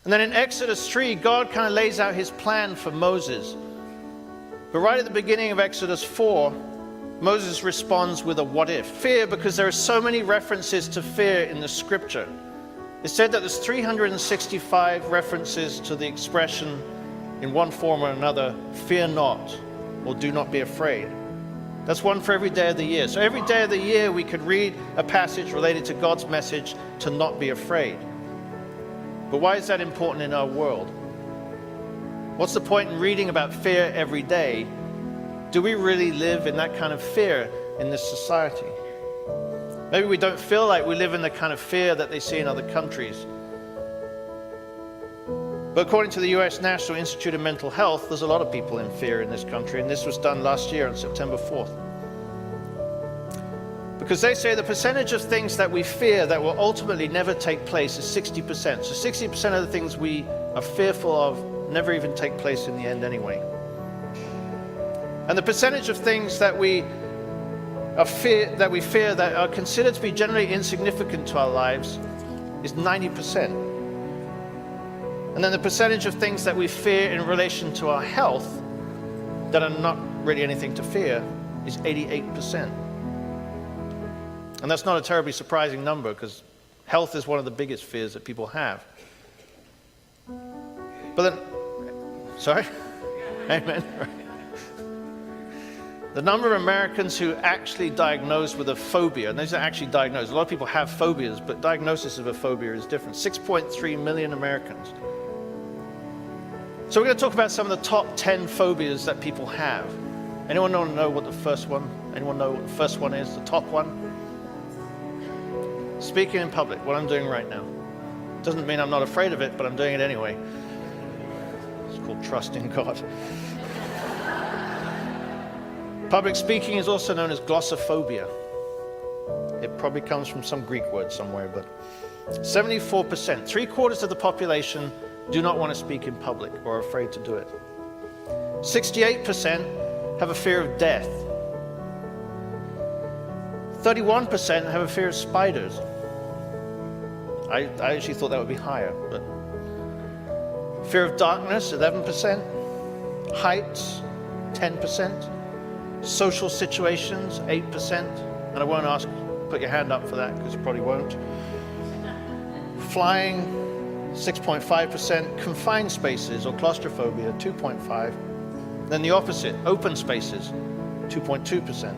And then in Exodus 3, God kind of lays out his plan for Moses. But right at the beginning of Exodus 4, Moses responds with a what if. Fear, because there are so many references to fear in the scripture. It's said that there's 365 references to the expression in one form or another, fear not, or do not be afraid. That's one for every day of the year. So every day of the year we could read a passage related to God's message to not be afraid. But why is that important in our world? What's the point in reading about fear every day? Do we really live in that kind of fear in this society? Maybe we don't feel like we live in the kind of fear that they see in other countries. But according to the US National Institute of Mental Health, there's a lot of people in fear in this country, and this was done last year on September 4th. Because they say the percentage of things that we fear that will ultimately never take place is 60%. So 60% of the things we are fearful of never even take place in the end anyway. And the percentage of things that we fear that are considered to be generally insignificant to our lives is 90%. And then the percentage of things that we fear in relation to our health that are not really anything to fear is 88%. And that's not a terribly surprising number, because health is one of the biggest fears that people have. But then, sorry? Amen. The number of Americans who actually diagnosed with a phobia, and these are actually diagnosed. A lot of people have phobias, but diagnosis of a phobia is different. 6.3 million Americans. So we're going to talk about some of the top 10 phobias that people have. Anyone know what the first one? Anyone know what the first one is? The top one? Speaking in public, what I'm doing right now. Doesn't mean I'm not afraid of it, but I'm doing it anyway. It's called trust in God. Public speaking is also known as glossophobia. It probably comes from some Greek word somewhere, but 74%, 3/4 of the population do not want to speak in public or are afraid to do it. 68% have a fear of death. 31% have a fear of spiders. I actually thought that would be higher, but fear of darkness, 11%. Heights, 10%. Social situations, 8%. And I won't ask, put your hand up for that, because you probably won't. Flying, 6.5%. Confined spaces or claustrophobia, 2.5%. Then the opposite, open spaces, 2.2%.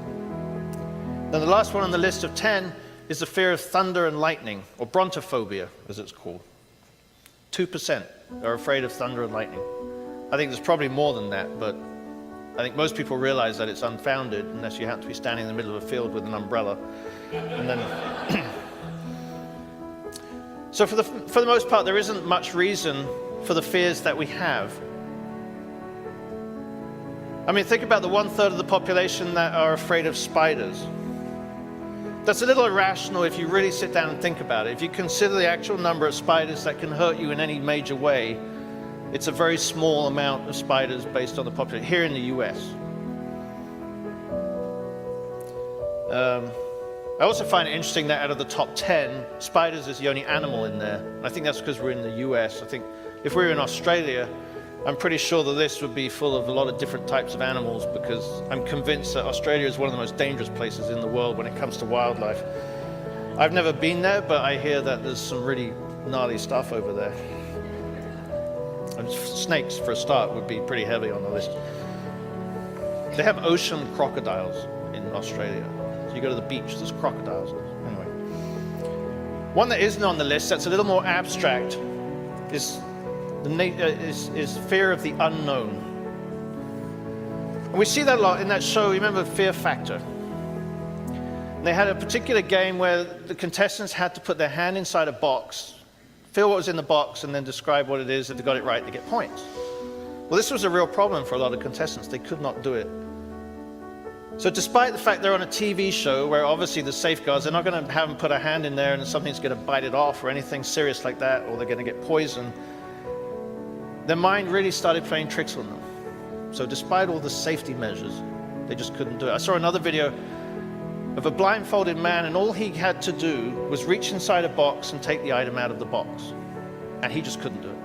Then the last one on the list of 10 is the fear of thunder and lightning, or brontophobia, as it's called. 2% are afraid of thunder and lightning. I think there's probably more than that, but I think most people realize that it's unfounded unless you happen to be standing in the middle of a field with an umbrella. And then so for the most part, there isn't much reason for the fears that we have. I mean, think about the 1/3 of the population that are afraid of spiders. That's a little irrational if you really sit down and think about it. If you consider the actual number of spiders that can hurt you in any major way, it's a very small amount of spiders based on the population here in the US. I also find it interesting that out of the top 10, spiders is the only animal in there. I think that's because we're in the US. I think if we were in Australia, I'm pretty sure the list would be full of a lot of different types of animals, because I'm convinced that Australia is one of the most dangerous places in the world when it comes to wildlife. I've never been there, but I hear that there's some really gnarly stuff over there. And snakes, for a start, would be pretty heavy on the list. They have ocean crocodiles in Australia. So you go to the beach, there's crocodiles. Anyway. One that isn't on the list, that's a little more abstract, is fear of the unknown. And we see that a lot in that show, remember Fear Factor? And they had a particular game where the contestants had to put their hand inside a box, feel what was in the box, and then describe what it is. If they got it right, they get points. Well, this was a real problem for a lot of contestants. They could not do it. So despite the fact they're on a TV show where obviously the safeguards, they're not going to have them put a hand in there and something's going to bite it off or anything serious like that, or they're going to get poisoned, their mind really started playing tricks on them. So despite all the safety measures, they just couldn't do it. I saw another video of a blindfolded man, and all he had to do was reach inside a box and take the item out of the box. And he just couldn't do it.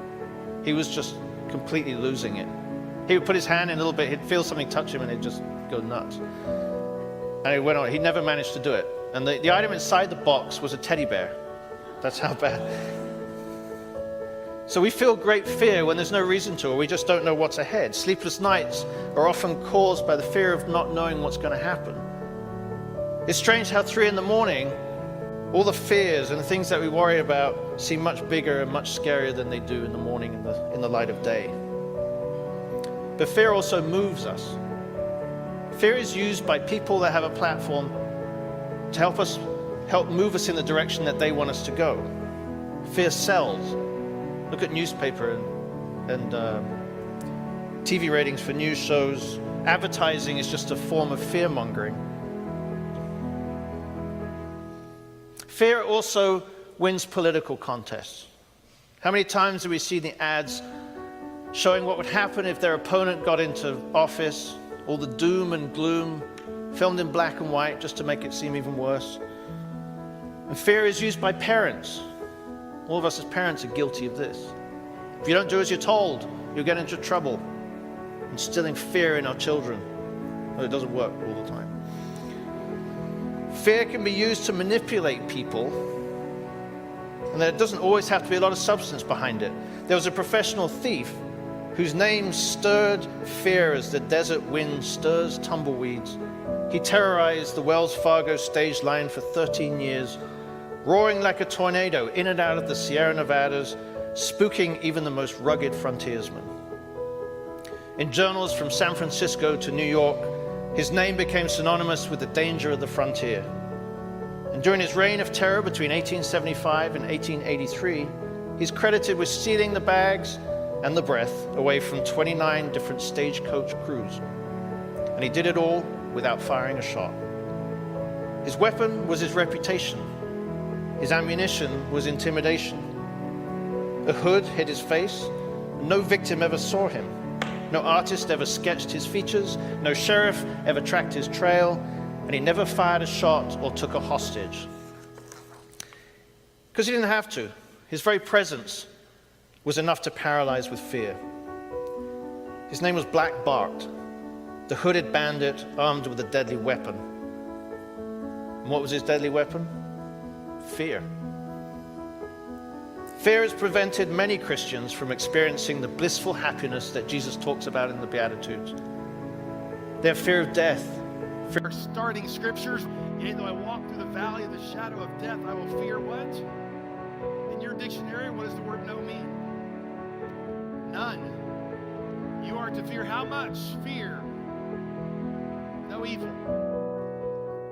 He was just completely losing it. He would put his hand in a little bit, he'd feel something touch him, and he'd just go nuts. And he went on. He never managed to do it. And the item inside the box was a teddy bear. That's how bad. So we feel great fear when there's no reason to, or we just don't know what's ahead. Sleepless nights are often caused by the fear of not knowing what's going to happen. It's strange how 3 a.m, all the fears and the things that we worry about seem much bigger and much scarier than they do in the morning in the light of day. But fear also moves us. Fear is used by people that have a platform to help move us in the direction that they want us to go. Fear sells. Look at newspaper and TV ratings for news shows. Advertising is just a form of fear-mongering. Fear also wins political contests. How many times do we see the ads showing what would happen if their opponent got into office, all the doom and gloom, filmed in black and white just to make it seem even worse? And fear is used by parents. All of us as parents are guilty of this. If you don't do as you're told, you'll get into trouble. Instilling fear in our children. Well, it doesn't work all the time. Fear can be used to manipulate people, and there doesn't always have to be a lot of substance behind it. There was a professional thief whose name stirred fear as the desert wind stirs tumbleweeds. He terrorized the Wells Fargo stage line for 13 years, roaring like a tornado in and out of the Sierra Nevadas, spooking even the most rugged frontiersmen. In journals from San Francisco to New York, his name became synonymous with the danger of the frontier. And during his reign of terror between 1875 and 1883, he's credited with stealing the bags and the breath away from 29 different stagecoach crews. And he did it all without firing a shot. His weapon was his reputation. His ammunition was intimidation. A hood hid his face. No victim ever saw him. No artist ever sketched his features. No sheriff ever tracked his trail. And he never fired a shot or took a hostage. Because he didn't have to. His very presence was enough to paralyze with fear. His name was Black Bart, the hooded bandit armed with a deadly weapon. And what was his deadly weapon? Fear. Fear has prevented many Christians from experiencing the blissful happiness that Jesus talks about in the Beatitudes. They have fear of death. For starting scriptures, yea, though I walk through the valley of the shadow of death, I will fear what? In your dictionary, what does the word no mean? None. You are to fear how much? Fear. No evil.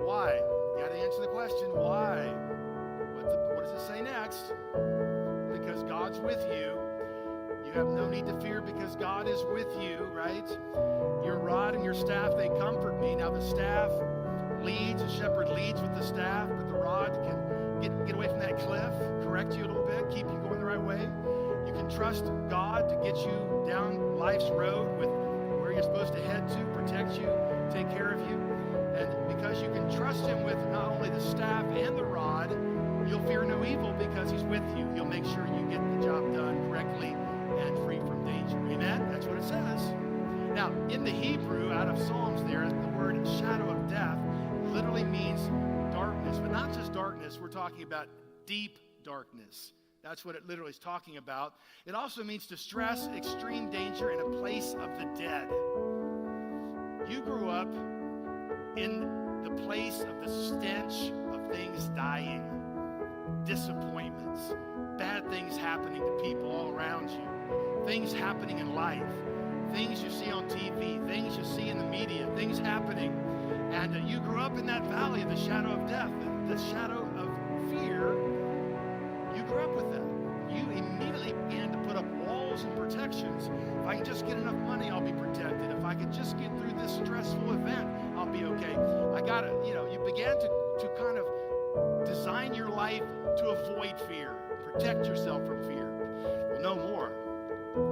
Why? You got to answer the question, why? What does it say next? Because God's with you. You have no need to fear because God is with you, right? Your rod and your staff, they comfort me. Now the staff leads, the shepherd leads with the staff, but the rod can get away from that cliff, correct you a little bit, keep you going the right way. You can trust God to get you down life's road with where you're supposed to head to, protect you, take care of you. And because you can trust him with not only the staff and the rod, you'll fear no evil because he's with you. He'll make sure you get the job done correctly and free from danger. Amen? That's what it says. Now, in the Hebrew, out of Psalms there, the word shadow of death literally means darkness. But not just darkness, we're talking about deep darkness. That's what it literally is talking about. It also means distress, extreme danger, in a place of the dead. You grew up in the place of the stench of things dying, disappointments, bad things happening to people all around you, things happening in life, things you see on TV, things you see in the media, things happening. And you grew up in that valley of the shadow of death, the shadow of fear. You grew up with that. You immediately began to put up walls and protections. If I can just get enough money, I'll be protected. If I can just get through this stressful event, I'll be okay. You began to kind of design your life to avoid fear, protect yourself from fear. Well, no more.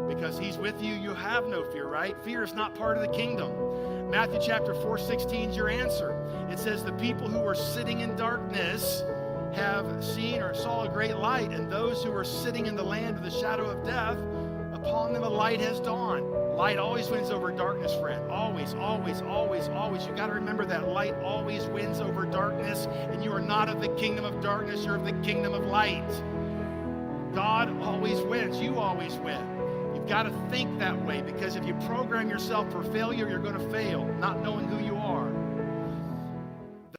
Because he's with you, you have no fear, right? Fear is not part of the kingdom. Matthew chapter 4:16 is your answer. It says, the people who were sitting in darkness have seen or saw a great light, and those who were sitting in the land of the shadow of death, a upon them a light has dawned. Light always wins over darkness, friend. Always, always, always, always. You got to remember that light always wins over darkness, and you are not of the kingdom of darkness, you're of the kingdom of light. God always wins. You always win. You've got to think that way, because if you program yourself for failure, you're going to fail, not knowing who you are.